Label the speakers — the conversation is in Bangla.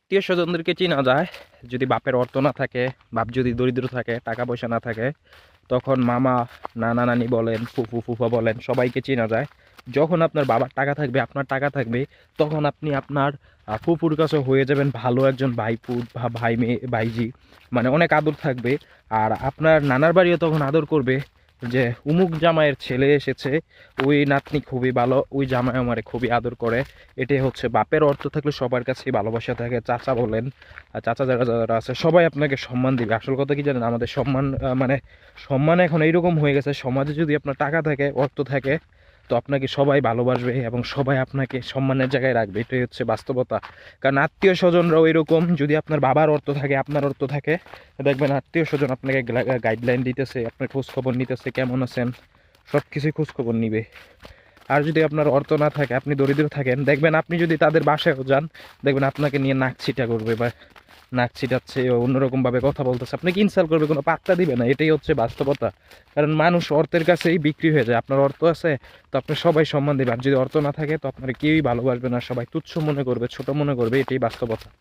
Speaker 1: আত্মীয় স্বজনদেরকে চেনা যায় যদি বাপের অর্থ না থাকে, বাপ যদি দরিদ্র থাকে, টাকা পয়সা না থাকে, তখন মামা, নানা নানি বলেন, ফুফু ফুফা বলেন, সবাইকে চেনা যায়। যখন আপনার বাবার টাকা থাকবে, আপনার টাকা থাকবে, তখন আপনি আপনার ফুফুর কাছে হয়ে যাবেন ভালো একজন ভাইপু বা ভাই মেয়ে ভাইজি, মানে অনেক আদর থাকবে। আর আপনার নানার বাড়িও তখন আদর করবে যে উমুক জামাইয়ের ছেলে এসেছে, ওই নাতনি খুবই ভালো, ওই জামাই আমারে খুবই আদর করে। এটাই হচ্ছে বাপের অর্থ থাকলে সবার কাছেই ভালোবাসা থাকে। চাচা বলেন, আর চাচা যারা যারা আছে সবাই আপনাকে সম্মান দিবে। আসল কথা কি জানেন, আমাদের সম্মান মানে সম্মান এখন এইরকম হয়ে গেছে, সমাজে যদি আপনার টাকা থাকে, অর্থ থাকে, তো আপনাকে সবাই ভালোবাসবে এবং সবাই আপনাকে সম্মানের জায়গায় রাখবে। এটাই হচ্ছে বাস্তবতা। কারণ আত্মীয় স্বজনরাও এরকম, যদি আপনার বাবার অর্থ থাকে, আপনার অর্থ থাকে, দেখবেন আত্মীয় স্বজন আপনাকে গাইডলাইন দিতেছে, আপনার খোঁজখবর নিতেছে, কেমন আছেন, সব কিছুই খোঁজখবর নিবে। আর যদি আপনার অর্থ না থাকে, আপনি দরিদ্র থাকেন, দেখবেন আপনি যদি তাদের বাসায়ও যান, দেখবেন আপনাকে নিয়ে নাক ছিটা করবে বা নাক ছিটাচ্ছে, অন্যরকমভাবে কথা বলতেছে, আপনাকে ইনসাল্ট করবে, কোনো পাত্তা দিবে না। এটাই হচ্ছে বাস্তবতা। কারণ মানুষ অর্থের কাছেই বিক্রি হয়ে যায়। আপনার অর্থ আছে তো আপনি সবাই সম্মান দেবে, আর যদি অর্থ না থাকে তো আপনার কেউই ভালোবাসবে না, সবাই তুচ্ছ মনে করবে, ছোট মনে করবে। এটাই বাস্তবতা।